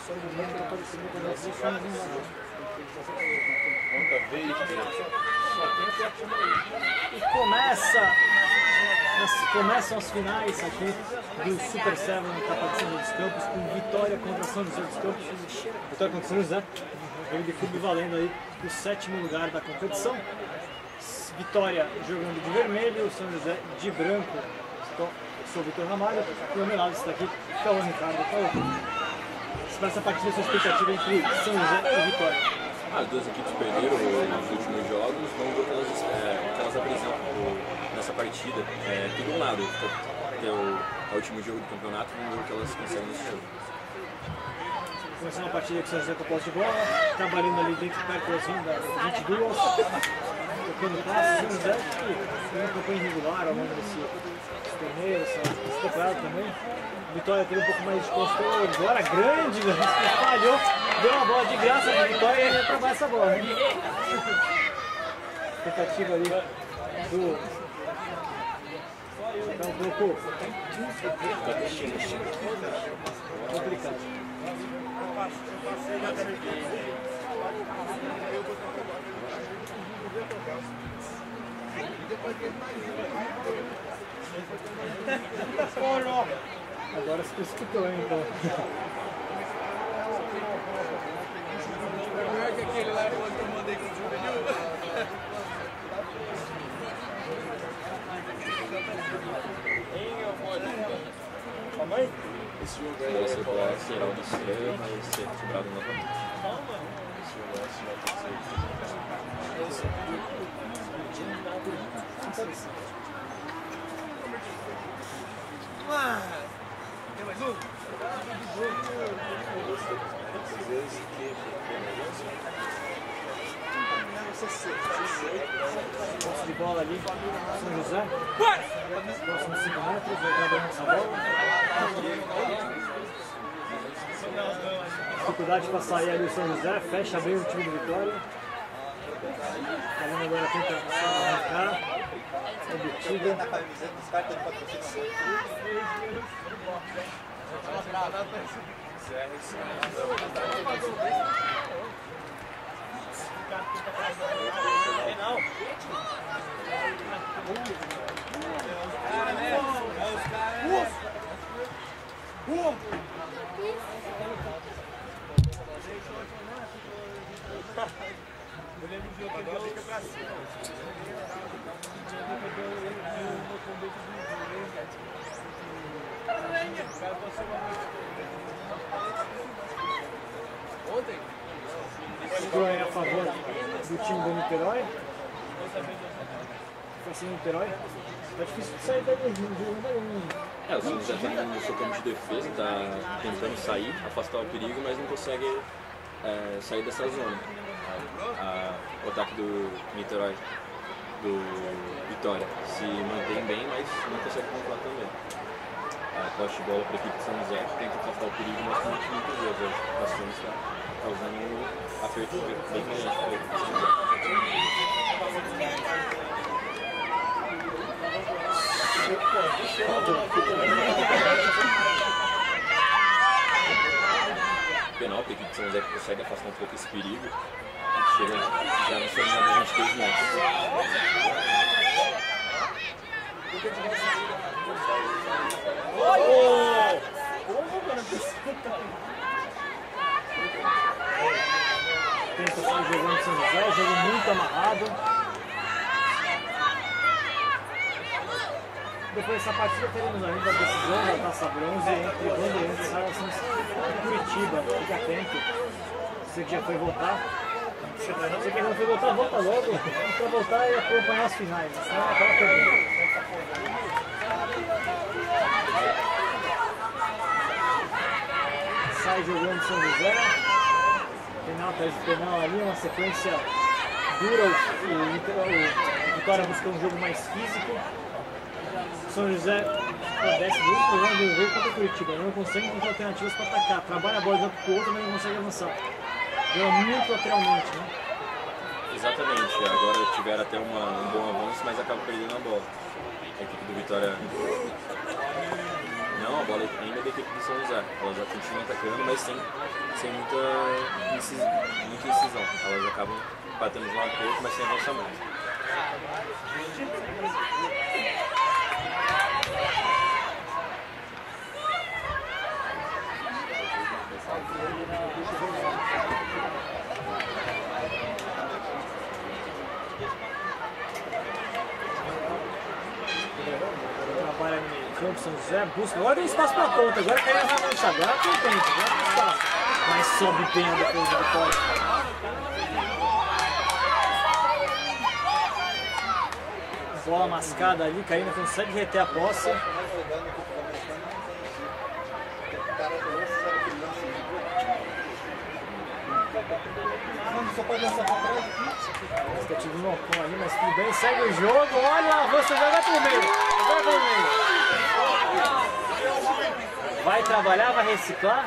E começam as finais aqui do Super 7 Taça de São José dos Campos, com vitória contra São José dos Campos, vitória contra São José, jogo de clube valendo aí o 7º lugar da competição. Vitória jogando de vermelho, São José de branco. Então, sou o Vitor Ramalho e ao meu lado está aqui Cauã Ricardo. Para essa partida, sua expectativa entre São José e Vitória? As duas equipes perderam nos últimos jogos, vamos ver o que elas apresentam nessa partida. Tudo um lado, até o último jogo do campeonato, vamos ver o que elas conseguem nesse jogo. Começando a partida com o São José com a posse de bola, trabalhando ali dentro perto das 22, tocando passes. São José que tem uma campanha irregular ao longo desse torneio, essa temporada também. Vitória teve um pouco mais de controle, agora grande, falhou, deu uma bola de graça para a Vitória e ia trabalhar essa bola. Tentativa ali do bloco complicado. Agora se escutou, hein, então. Melhor que aquele lá que eu mandei com o juvenil. Mamãe? Esse jogo aí vai ser para lateral do Estrela, vai ser quebrado novamente. Tem mais um? Posse de bola ali, São José. Próximo 5 metros, vai trabalhando essa bola. Dificuldade para sair ali o São José, fecha bem o time de Vitória. Falando agora tenta arrancar. Obtida. Eu lembro de outro dia, fica pra cima. Ontem? Ficou aí a favor do time do Niterói. Ficou assim, Niterói. É difícil de sair daí. O São José está no seu campo de defesa, está tentando sair, afastar o perigo, mas não consegue sair dessa zona. O ataque do Niterói, do Vitória, se mantém bem, mas não consegue pontuar também. Poste de bola para a equipe de São José, tenta afastar o perigo, mas não tem muitos erros. A situação está causando um aperto bem grande para a equipe de São José. Penal para a equipe de São José que consegue afastar um pouco esse perigo. Chega já no seu número de 22 metros. Tenta sair jogando São José, jogo muito amarrado. Depois dessa partida teremos ainda a decisão da Taça Bronze entre Bandeirantes e Relações de Curitiba. Fique atento. Você que já foi votar. Você que não foi votar, volta logo. Para voltar e acompanhar as finais. Senão acaba perdendo. Sai jogando São José. Penal atrás de penal ali, uma sequência dura. O Vitória buscando um jogo mais físico. São José desce muito jogando do jogo contra o Curitiba. Não consegue encontrar alternativas para atacar. Trabalha a bola de um para o outro, mas não consegue avançar. Joga muito lateralmente, né? Exatamente. Agora tiveram até um bom avanço, mas acaba perdendo a bola. A equipe do Vitória Não, a bola ainda é da equipe do São José. Elas já continuam atacando, mas sem muita incisão. Elas acabam batendo de um lado para o outro, mas sem avançar mais. Trabalha no meio campo, São José, busca. Agora tem espaço pra ponta, agora quer avançar. Agora tem tempo, agora tem espaço. Mas sobe bem a defesa do Vitória. Bola mascada ali, Karina consegue reter a posse. Só pode lançar pra trás aqui. Tentativa no Ocon ali, mas tudo bem, segue o jogo. Olha o avanço, joga pro meio. Vai pro meio. Vai trabalhar, vai reciclar.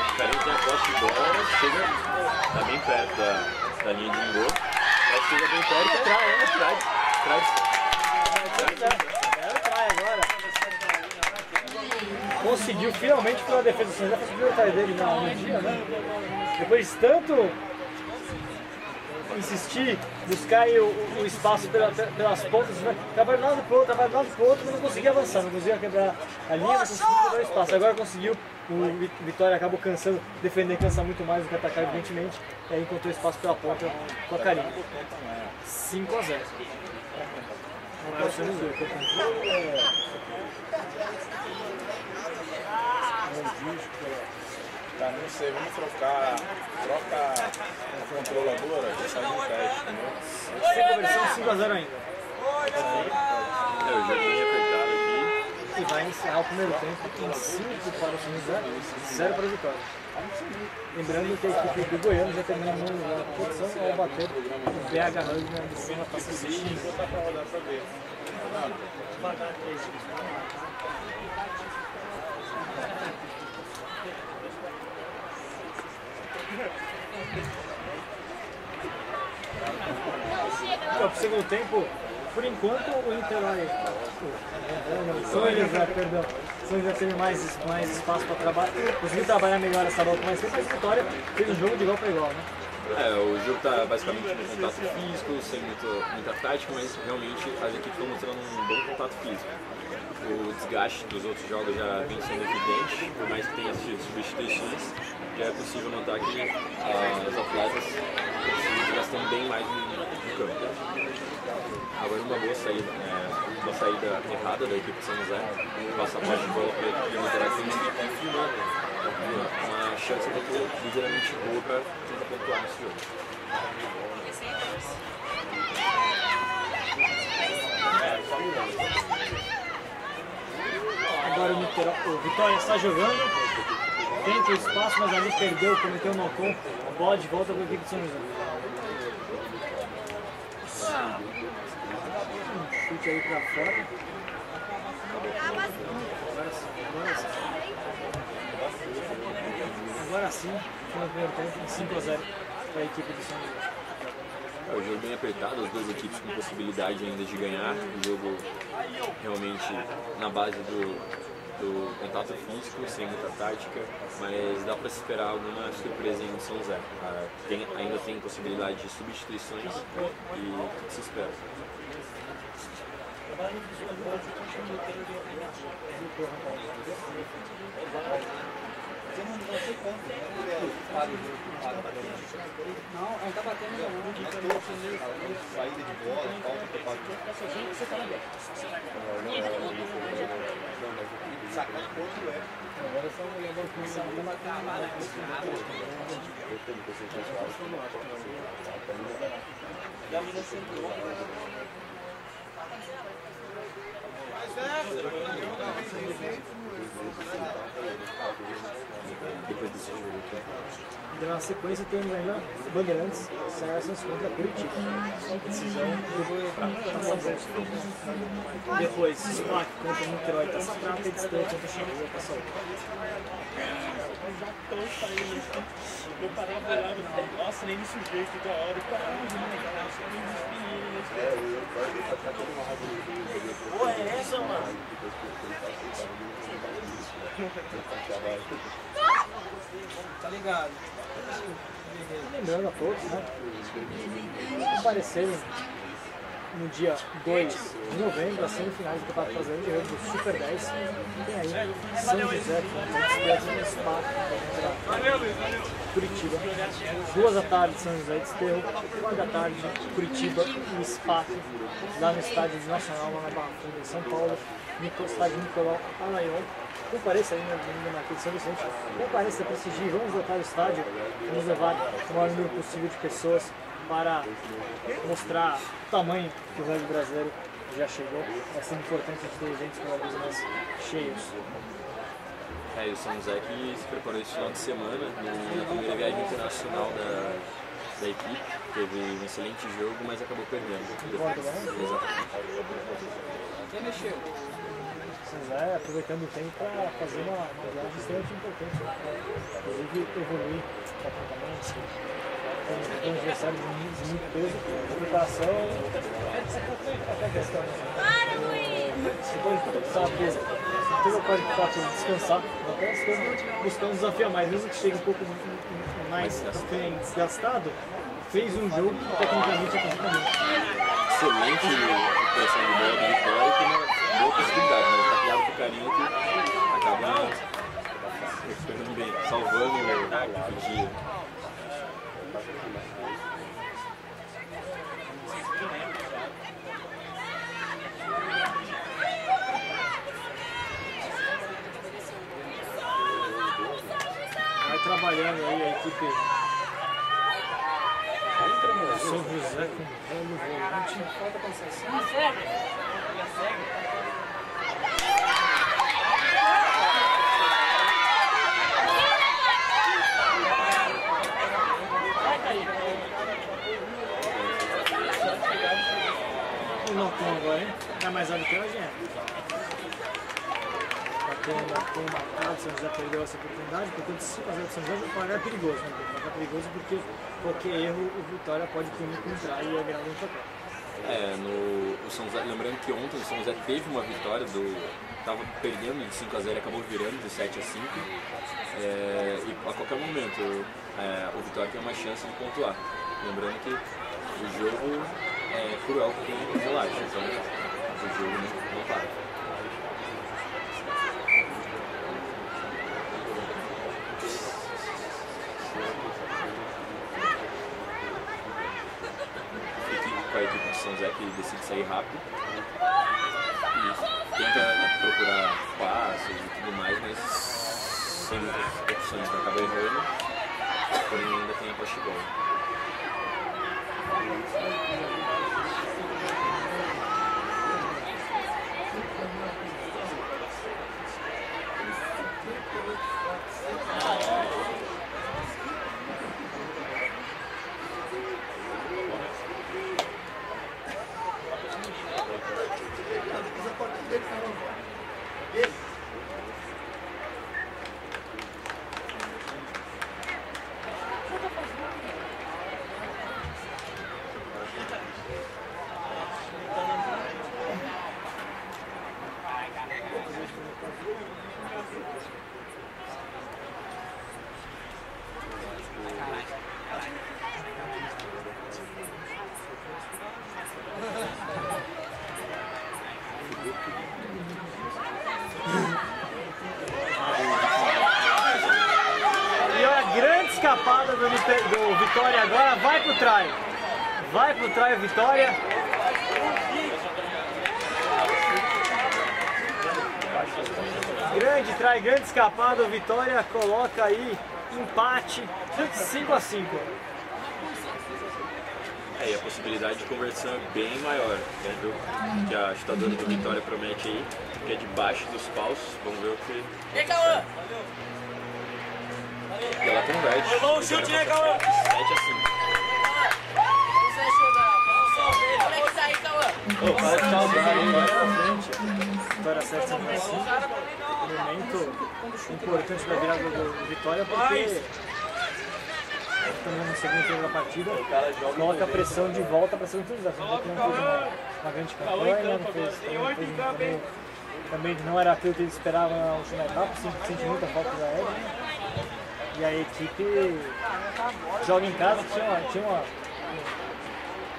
O Carinho tem a posse de bola, chega, tá bem perto da linha de gol, mas chega bem perto e Trai agora. Conseguiu finalmente pela defesa do São José, conseguiu o trai dele no dia, né? Depois de tanto insistir, buscar o espaço pelas pontas, trabalhar de um lado pro outro, mas não conseguia avançar, não conseguia quebrar a linha, não conseguia quebrar o espaço. Agora conseguiu, o Vitória acabou cansando, defender cansa muito mais do que atacar, evidentemente, e aí encontrou espaço pela ponta com a Karina. 5-0. Tá, não sei, vamos troca a controladora e sai um teste, entendeu? Sem conversão, 5-0 ainda. o jogo bem apertado aqui. E vai encerrar o primeiro tempo com 5 para o São José, 0 para a Vitória. Lembrando que a equipe do Goiânia já terminou a posição ao bater o BH Rugby na edição da Taça CX. Vou botar pra rodar pra ver. Para o segundo tempo, por enquanto o Inter vai. São José teve mais espaço para trabalhar, conseguiu trabalhar melhor essa volta mais cedo, mas a Vitória fez um jogo de igual para igual, né? O jogo está basicamente com contato físico, sem muita tática, mas realmente as equipes estão mostrando um bom contato físico. O desgaste dos outros jogos já vem sendo evidente, por mais que tenha sido substituições, já é possível notar que os atletas se desgastam bem mais no campo. Agora uma boa saída errada da equipe de São José, passa a parte de bola para o Vitória, uma chance ligeiramente boa para tentar pontuar nesse jogo. Agora o Vitória está jogando, tenta o espaço, mas ali perdeu, cometeu um knock-on, a bola de volta para a equipe de São José. Um chute aí para fora. Agora sim, no primeiro tempo, 5-0 para a equipe do São José. O jogo bem apertado, as duas equipes com possibilidade ainda de ganhar. O jogo realmente na base do contato físico, sem muita tática, mas dá para se esperar alguma surpresa em São José. Ainda tem possibilidade de substituições e se espera. Não, não tá batendo Saída de bola, falta que você tá sacar quanto é. Agora só o jogador que está Mas depois desse jogo aqui. E na sequência temos ainda Bandeirantes, Saracens contra Curitiba. Decisão do depois, SPAC contra Niterói, Taça Prata e Distância contra Xangô, Taça Ouro. Eu parava lá, nossa, nem me sujei toda hora, eu parava Pô, é essa, mano? Tá ligado? Lembrando a todos, né? Comparecerem no dia 2 de novembro, as semifinais do Campeonato Brasileiro de Rugby do Super 10. Tem aí São José contra SPAC contra Curitiba. 2 da tarde, São José de Desterro. 4 da tarde, Curitiba e SPAC, lá no Estádio Nacional, lá na Barra Funda, em São Paulo, no estádio Nicolau Alayon. Compareça aí na Marquês de São Vicente, compareça, prestigie, vamos lotar o estádio, vamos levar o maior número possível de pessoas para mostrar o tamanho que o rugby brasileiro já chegou. É sempre importante a gente ter eventos cada vez mais cheios. É, e o São José que se preparou esse final de semana na primeira viagem internacional da equipe. Teve um excelente jogo, mas acabou perdendo. Exatamente. Quem mexeu? São José aproveitando o tempo para fazer uma viagem extremamente importante, inclusive evoluir tecnicamente, tem um adversário de muito peso, a preparação até a questão. Depois de sabe, toda a parte de descansar, até buscando desafiar mais, mesmo que chegue um pouco mais desgastado, fez um jogo que tecnicamente é completamente. Excelente pressão de bola do Vitória e tem uma boa possibilidade, mas tá criado com carinho que acaba recuperando bem, salvando o dia. Vai trabalhando aí a equipe São José com o volante. Falta concessão. O Nocon agora, hein? É mais alto que hoje, é? Bateu marcado, São José perdeu essa oportunidade, portanto 5-0 de São José é perigoso, né? É perigoso porque qualquer erro o Vitória pode punir o contrário e é virar um papel. É, o São José, lembrando que ontem o São José teve uma vitória, estava perdendo de 5-0 e acabou virando de 7-5. E a qualquer momento o Vitória tem uma chance de pontuar. Lembrando que o jogo é cruel para quem relaxa, então o jogo não para. Com a equipe de São José que decide sair rápido e tenta procurar passos e tudo mais, mas sem muitas opções, né? Acaba errando, porém ainda tem a poste bola. E olha, grande escapada do Vitória agora, vai pro try. Vai pro try o Vitória. Grande try, grande escapada, o Vitória coloca aí empate 5-5. E a possibilidade de conversão é bem maior, né? Que a chutadora do Vitória promete aí, que é debaixo dos paus. Vamos ver o que. E aí, Cauã? converte. Foi bom o chute, né, Cauã? 7 a 5. Você achou da... Como é que tá aí, Cauã? Ô, para de causar, hein? Vitória na frente. Vitória 7 a 5. Momento importante da virada do Vitória, porque também no segundo tempo da partida coloca a pressão de volta para a segunda utilização. Não fez uma grande campanha, também não era aquilo que eles esperavam na última etapa, sente muita falta da Ed. E a equipe joga em casa, tinha uma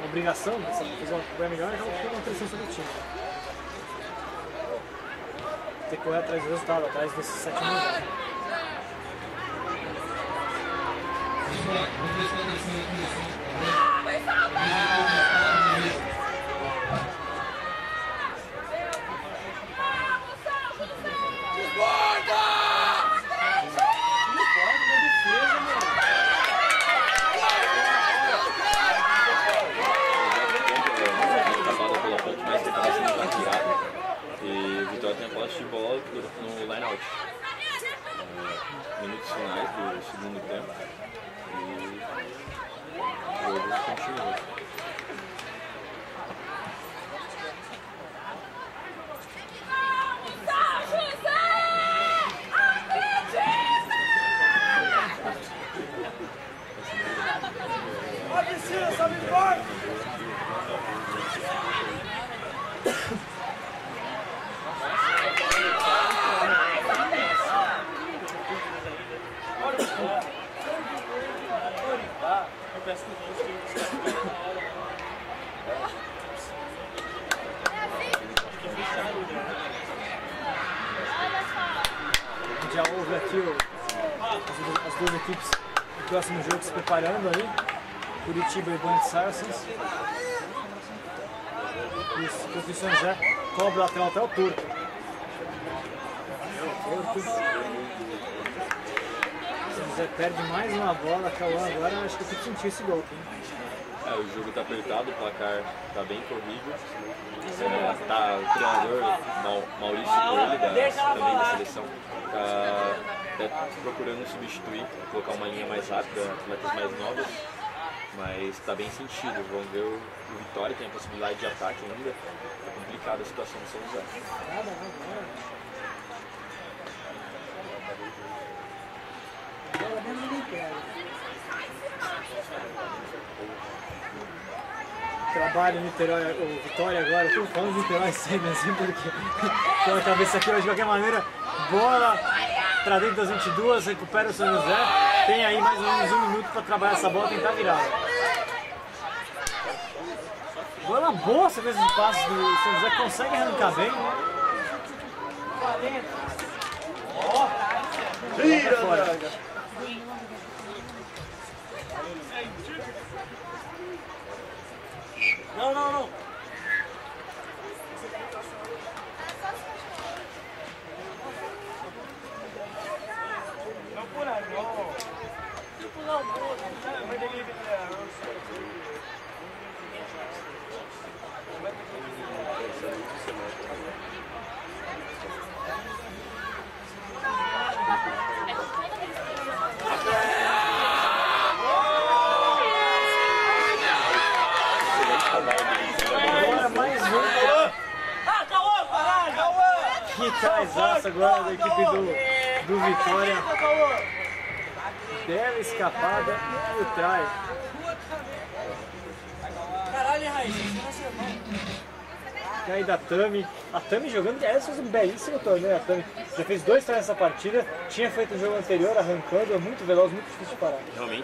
obrigação de fazer uma campanha melhor, então tinha uma pressão sobre o time. Tem que correr atrás do resultado, atrás desses 7 minutos. E o Vitória tem a posse de bola no line-out. Minutos finais do segundo tempo. E o jogo continua. Já houve aqui as duas equipes do próximo jogo se preparando aí, Curitiba e Band Saracens. O São José cobra o lateral até o Turco. São José perde mais uma bola, Cauã agora acho que eu tenho que sentir esse golpe. O jogo tá apertado, o placar tá bem corrido. Tá o treinador Maurício Coelho, também da seleção, tá até procurando substituir, colocar uma linha mais rápida, atletas mais novas, mas tá bem sentido. Vamos ver o Vitória, tem a possibilidade de ataque ainda. Tá complicada a situação do São José. Trabalho no Niterói, o Vitória agora, eu tô falando de Niterói sempre, assim, porque pela cabeça aqui, mas de qualquer maneira, bola pra dentro das 22, recupera o São José, tem aí mais ou menos 1 minuto pra trabalhar essa bola e tentar virar. Bola boa, sequência de passos do São José, consegue arrancar bem. Tira, fora. Não, não, não. Não por aí, não. Tipo, não, mas ele Que traizaço agora da equipe do Vitória. Bela escapada e o trai. Caralho, Raíssa, você não chegou. E aí da Tami. A Tami jogando, ela fez um belíssimo torneio. A Tami já fez 2 tries nessa partida. Tinha feito o jogo anterior arrancando, é muito veloz, muito difícil de parar. Realmente.